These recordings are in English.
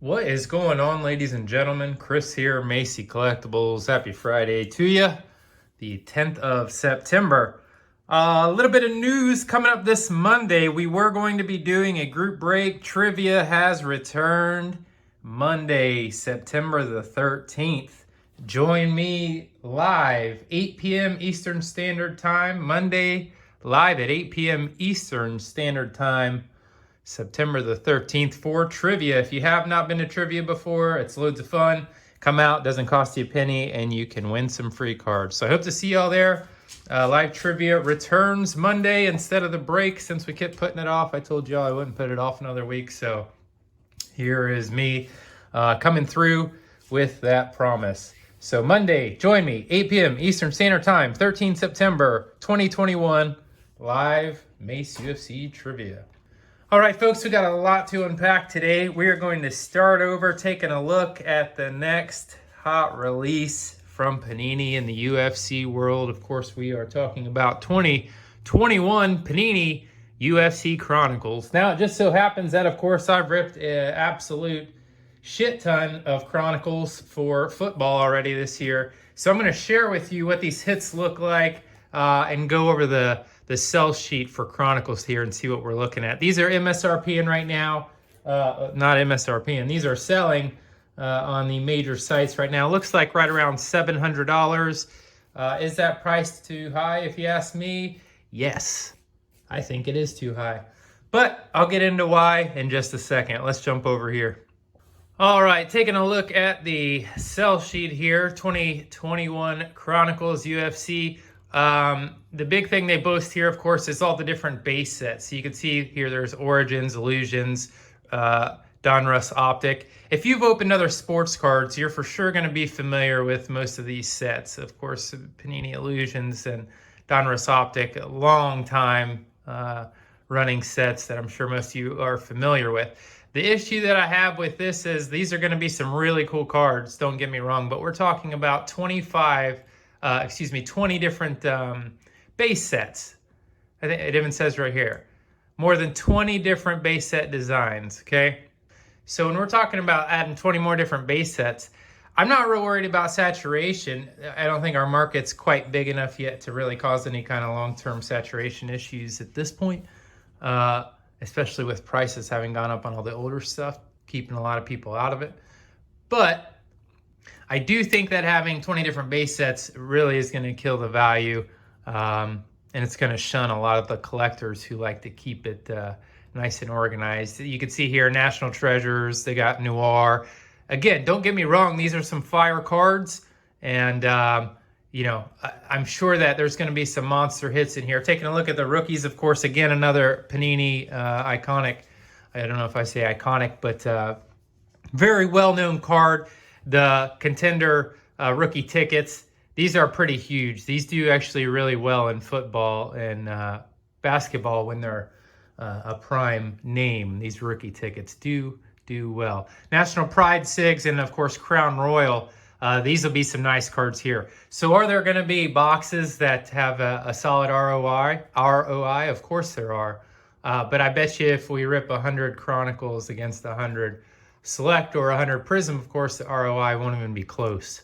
What is going on, ladies and gentlemen? Chris here, Macy Collectibles. Happy Friday to you, the 10th of September. A little bit of news coming up this Monday. We were going to be doing a group break. Trivia has returned Monday, September the 13th. Join me live, 8 p.m. Eastern Standard Time. Monday, live at 8 p.m. Eastern Standard Time. September the 13th for trivia. If you have not been to trivia before, it's loads of fun. Come out, doesn't cost you a penny, and you can win some free cards. So I hope to see y'all there. Live trivia returns Monday instead of the break since we kept putting it off. I told y'all I wouldn't put it off another week. So here is me coming through with that promise. So Monday, join me, 8 p.m. Eastern Standard Time, 13 September 2021, live Mace UFC Trivia. All right, folks, we got a lot to unpack today. We are going to start over taking a look at the next hot release from Panini in the UFC world. Of course, we are talking about 2021 Panini UFC Chronicles. Now, it just so happens that, of course, I've ripped an absolute shit ton of Chronicles for football already this year. So I'm going to share with you what these hits look like and go over the sell sheet for Chronicles here and see what we're looking at. These are MSRPing right now, not MSRPing. These are selling on the major sites right now. Looks like right around $700. Is that price too high if you ask me? Yes, I think it is too high. But I'll get into why in just a second. Let's jump over here. All right, taking a look at the sell sheet here, 2021 Chronicles UFC. The big thing they boast here, of course, is all the different base sets. So you can see here there's Origins, Illusions, Donruss Optic. If you've opened other sports cards, you're for sure going to be familiar with most of these sets. Of course, Panini Illusions and Donruss Optic, a long time running sets that I'm sure most of you are familiar with. The issue that I have with this is these are going to be some really cool cards, don't get me wrong, but we're talking about 20 different base sets. I think it even says right here, more than 20 different base set designs, okay? So when we're talking about adding 20 more different base sets, I'm not real worried about saturation. I don't think our market's quite big enough yet to really cause any kind of long-term saturation issues at this point, especially with prices having gone up on all the older stuff, keeping a lot of people out of it. But I do think that having 20 different base sets really is going to kill the value, and it's going to shun a lot of the collectors who like to keep it nice and organized. You can see here National Treasures, they got Noir. Again, don't get me wrong, these are some fire cards, and I'm sure that there's going to be some monster hits in here. Taking a look at the rookies, of course, again, another Panini iconic, I don't know if I say iconic, but very well-known card. The contender rookie tickets, these are pretty huge. These do actually really well in football and basketball when they're a prime name. These rookie tickets do well. National Pride SIGs and, of course, Crown Royal. These will be some nice cards here. So are there going to be boxes that have a solid ROI? Of course there are. But I bet you if we rip 100 Chronicles against 100 Select or 100 Prism, of course, the ROI won't even be close.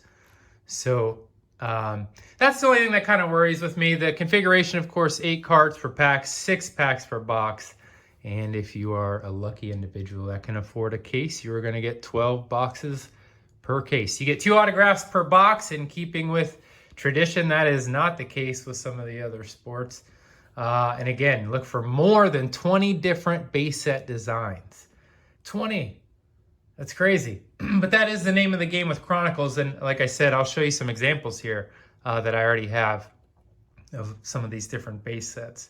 So that's the only thing that kind of worries with me. The configuration, of course, 8 cards per pack, 6 packs per box. And if you are a lucky individual that can afford a case, you're going to get 12 boxes per case. You get 2 autographs per box. In keeping with tradition, that is not the case with some of the other sports. And again, look for more than 20 different base set designs. 20. That's crazy. But that is the name of the game with Chronicles. And like I said, I'll show you some examples here that I already have of some of these different base sets.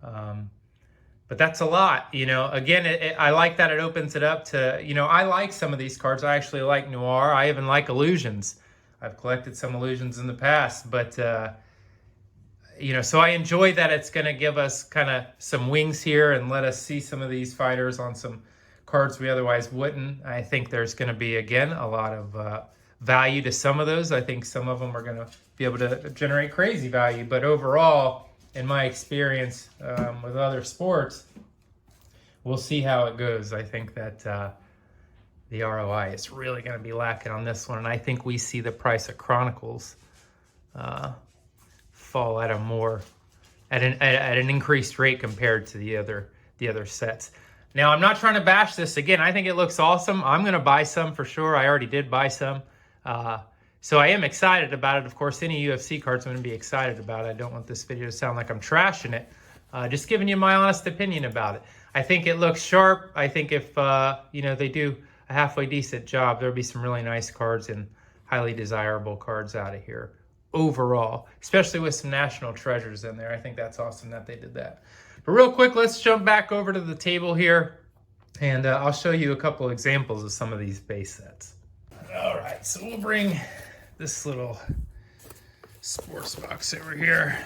But that's a lot, Again, I like that it opens it up to, I like some of these cards. I actually like Noir. I even like Illusions. I've collected some Illusions in the past. But, so I enjoy that it's going to give us kind of some wings here and let us see some of these fighters on some cards we otherwise wouldn't. I think there's going to be, again, a lot of value to some of those. I think some of them are going to be able to generate crazy value. But overall, in my experience with other sports, we'll see how it goes. I think that the ROI is really going to be lacking on this one. And I think we see the price of Chronicles fall at an increased rate compared to the other sets. Now, I'm not trying to bash this. Again, I think it looks awesome. I'm going to buy some for sure. I already did buy some. So I am excited about it. Of course, any UFC cards I'm going to be excited about. I don't want this video to sound like I'm trashing it. Just giving you my honest opinion about it. I think it looks sharp. I think if they do a halfway decent job, there'll be some really nice cards and highly desirable cards out of here overall, especially with some national treasures in there. I think that's awesome that they did that. But real quick, let's jump back over to the table here, and I'll show you a couple examples of some of these base sets. All right, so we'll bring this little sports box over here.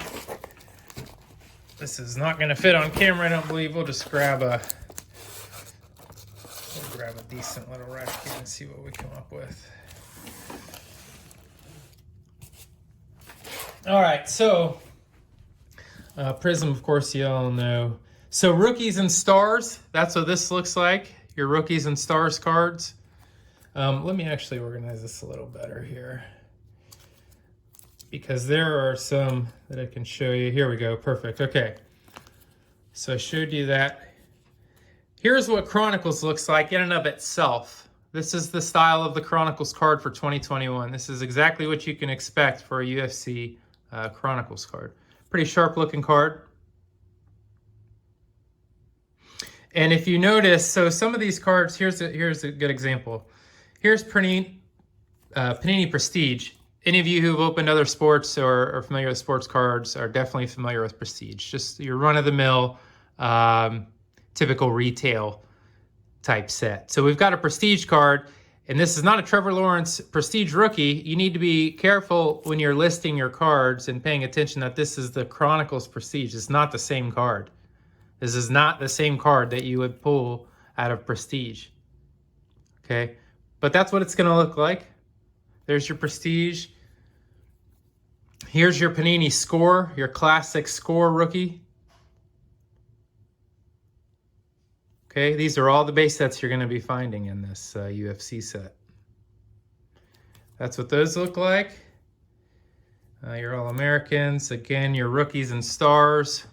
This is not going to fit on camera, I don't believe. We'll just grab a decent little rack here and see what we come up with. All right, so Prism, of course, you all know. So rookies and stars, that's what this looks like, your rookies and stars cards. Let me actually organize this a little better here, because there are some that I can show you. Here we go, perfect, okay. So I showed you that. Here's what Chronicles looks like in and of itself. This is the style of the Chronicles card for 2021. This is exactly what you can expect for a UFC Chronicles card. Pretty sharp looking card. And if you notice, so some of these cards, here's a good example. Here's Panini Prestige. Any of you who've opened other sports or are familiar with sports cards are definitely familiar with Prestige. Just your run-of-the-mill, typical retail type set. So we've got a Prestige card, and this is not a Trevor Lawrence Prestige Rookie. You need to be careful when you're listing your cards and paying attention that this is the Chronicles Prestige. It's not the same card. This is not the same card that you would pull out of Prestige. Okay, but that's what it's going to look like. There's your Prestige. Here's your Panini Score, your classic Score rookie. Okay, these are all the base sets you're going to be finding in this UFC set. That's what those look like. Your All-Americans, again, your rookies and stars.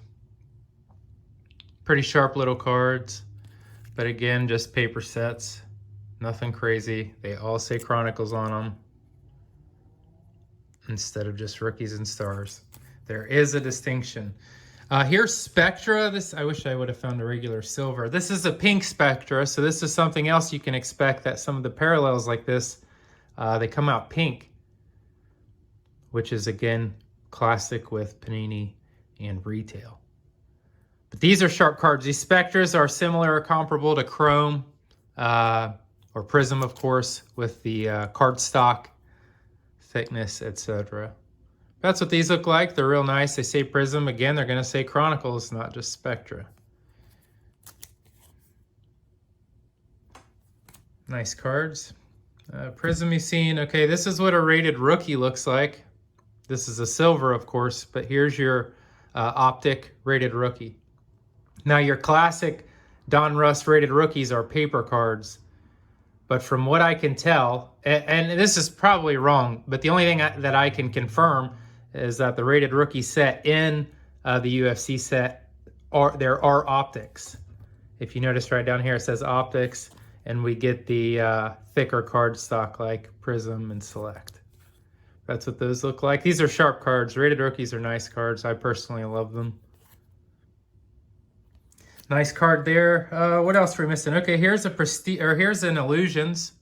Pretty sharp little cards, but again, just paper sets. Nothing crazy. They all say Chronicles on them instead of just rookies and stars. There is a distinction. Here's Spectra. This, I wish I would have found a regular silver. This is a pink Spectra, so this is something else you can expect, that some of the parallels like this, they come out pink, which is, again, classic with Panini and retail. But these are sharp cards. These Spectras are similar or comparable to Chrome or Prism, of course, with the card stock, thickness, etc. That's what these look like. They're real nice. They say Prism. Again, they're going to say Chronicles, not just Spectra. Nice cards. Prism you've seen. Okay, this is what a rated rookie looks like. This is a silver, of course, but here's your optic rated rookie. Now, your classic Don Russ rated rookies are paper cards. But from what I can tell, and this is probably wrong, but the only thing that I can confirm is that the rated rookie set in the UFC set, there are optics. If you notice right down here, it says optics, and we get the thicker card stock like Prism and Select. That's what those look like. These are sharp cards. Rated rookies are nice cards. I personally love them. Nice card there. What else are we missing? Okay, here's a Prestige, or here's an Illusions.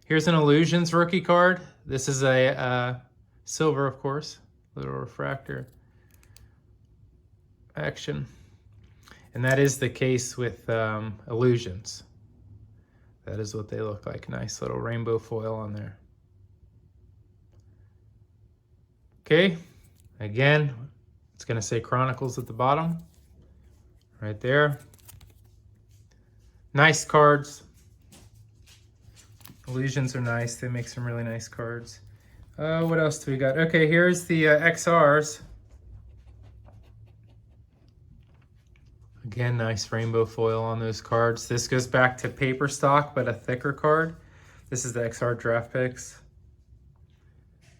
Here's an Illusions rookie card. This is a silver, of course. Little refractor action. And that is the case with Illusions. That is what they look like. Nice little rainbow foil on there. Okay, again, it's going to say Chronicles at the bottom. Right there. Nice cards. Illusions are nice. They make some really nice cards. What else do we got? Okay, here's the XRs. Again, nice rainbow foil on those cards. This goes back to paper stock, but a thicker card. This is the XR draft picks.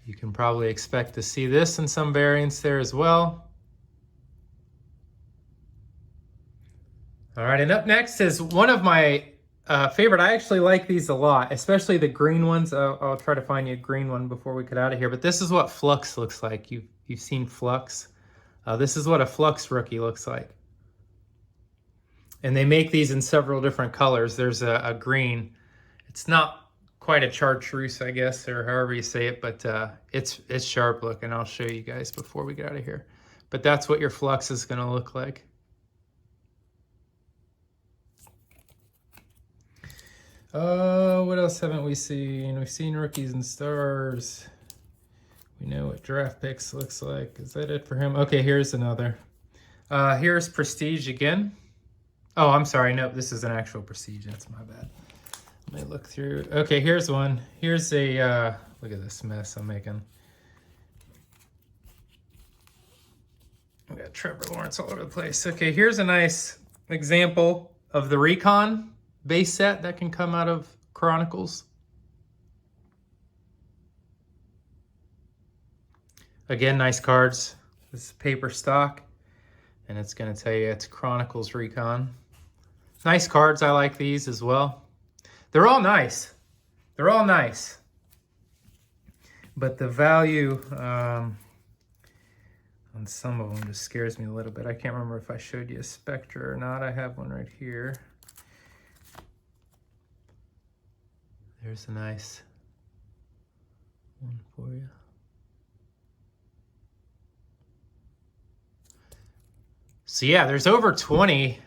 You can probably expect to see this in some variants there as well. All right, and up next is one of my favorite. I actually like these a lot, especially the green ones. I'll try to find you a green one before we get out of here. But this is what Flux looks like. You've seen Flux. This is what a Flux Rookie looks like. And they make these in several different colors. There's a green. It's not quite a chartreuse, I guess, or however you say it, but it's sharp looking. I'll show you guys before we get out of here. But that's what your Flux is going to look like. What else haven't we seen? We've seen Rookies and Stars. We know what draft picks looks like. Is that it for him? Okay, here's another. Here's Prestige again. Oh, I'm sorry. Nope, this is an actual Prestige. That's my bad. Let me look through. Okay, here's one. Here's a, look at this mess I'm making. We got Trevor Lawrence all over the place. Okay, here's a nice example of the Recon base set that can come out of Chronicles. Again, nice cards. This is paper stock, and it's going to tell you it's Chronicles Recon. Nice cards. I like these as well. They're all nice. They're all nice. But the value on some of them just scares me a little bit. I can't remember if I showed you a Spectra or not. I have one right here. There's a nice one for you. So yeah, there's over 20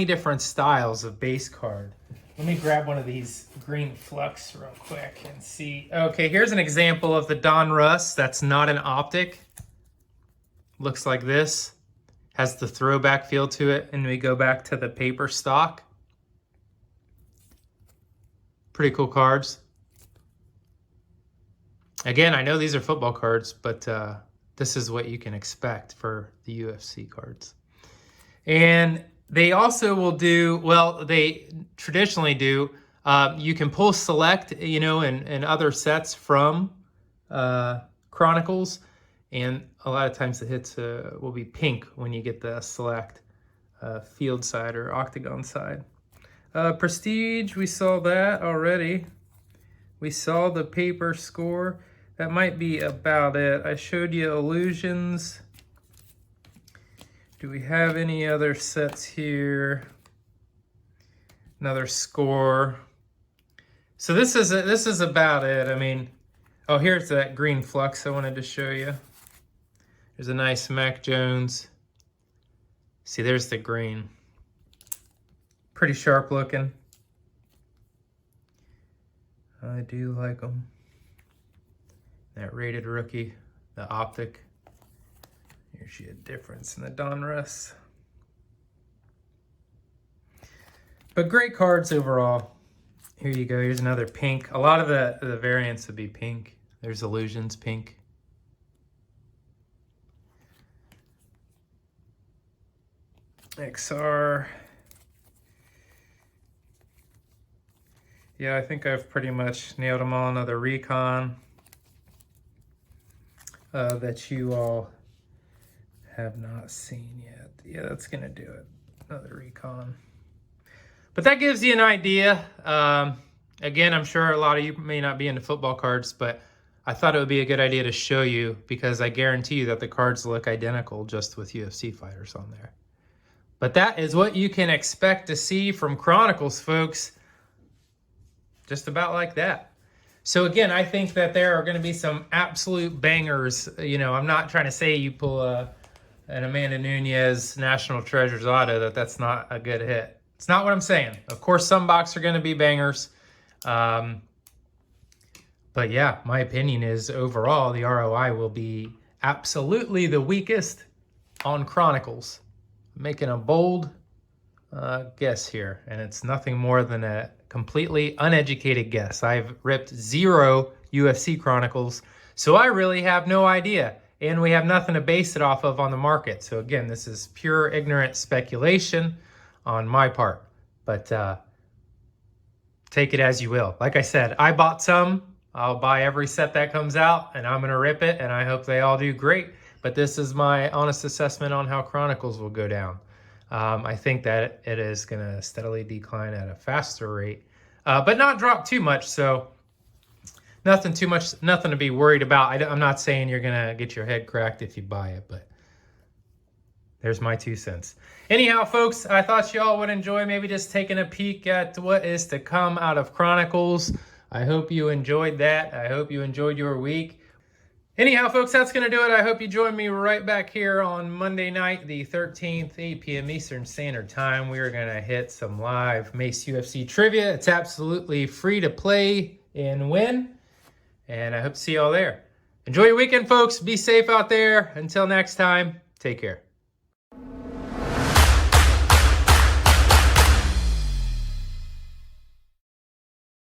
different styles of base card. Let me grab one of these green Flux real quick and see. Okay, here's an example of the Don Russ. That's not an optic. Looks like this. Has the throwback feel to it. And we go back to the paper stock. Pretty cool cards. Again, I know these are football cards, but this is what you can expect for the UFC cards. And they also will do, well, they traditionally do, you can pull select, you know, and other sets from Chronicles. And a lot of times the hits will be pink when you get the select field side or octagon side. Prestige, we saw that already. We saw the paper score. That might be about it. I showed you Illusions. Do we have any other sets here? Another score. So this is about it. I mean, oh, here's that green Flux I wanted to show you. There's a nice Mac Jones. See, there's the green. Pretty sharp looking. I do like them. That rated rookie, the optic. Here's you a difference in the Donruss. But great cards overall. Here you go. Here's another pink. A lot of the variants would be pink. There's Illusions pink. XR. Yeah, I think I've pretty much nailed them all. Another Recon that you all have not seen yet. Yeah, that's going to do it. Another Recon. But that gives you an idea. Again, I'm sure a lot of you may not be into football cards, but I thought it would be a good idea to show you because I guarantee you that the cards look identical just with UFC fighters on there. But that is what you can expect to see from Chronicles, folks. Just about like that. So again, I think that there are going to be some absolute bangers. You know, I'm not trying to say you pull an Amanda Nunez National Treasures auto that's not a good hit. It's not what I'm saying. Of course, some box are going to be bangers. But yeah, my opinion is overall the ROI will be absolutely the weakest on Chronicles. I'm making a bold guess here, and it's nothing more than a completely uneducated guess. I've ripped 0 UFC Chronicles, so I really have no idea. and we have nothing to base it off of on the market. So again, this is pure ignorant speculation on my part, but take it as you will. Like I said, I bought some. I'll buy every set that comes out, and I'm gonna rip it, and I hope they all do great. But this is my honest assessment on how Chronicles will go down. I think that it is gonna steadily decline at a faster rate, but not drop too much. So nothing to be worried about. I'm not saying you're gonna get your head cracked if you buy it, but there's my 2 cents. Anyhow, folks, I thought y'all would enjoy maybe just taking a peek at what is to come out of Chronicles. I hope you enjoyed that. I hope you enjoyed your week. Anyhow, folks, that's going to do it. I hope you join me right back here on Monday night, the 13th, 8 p.m. Eastern Standard Time. We are going to hit some live Mace UFC trivia. It's absolutely free to play and win, and I hope to see y'all there. Enjoy your weekend, folks. Be safe out there. Until next time, take care.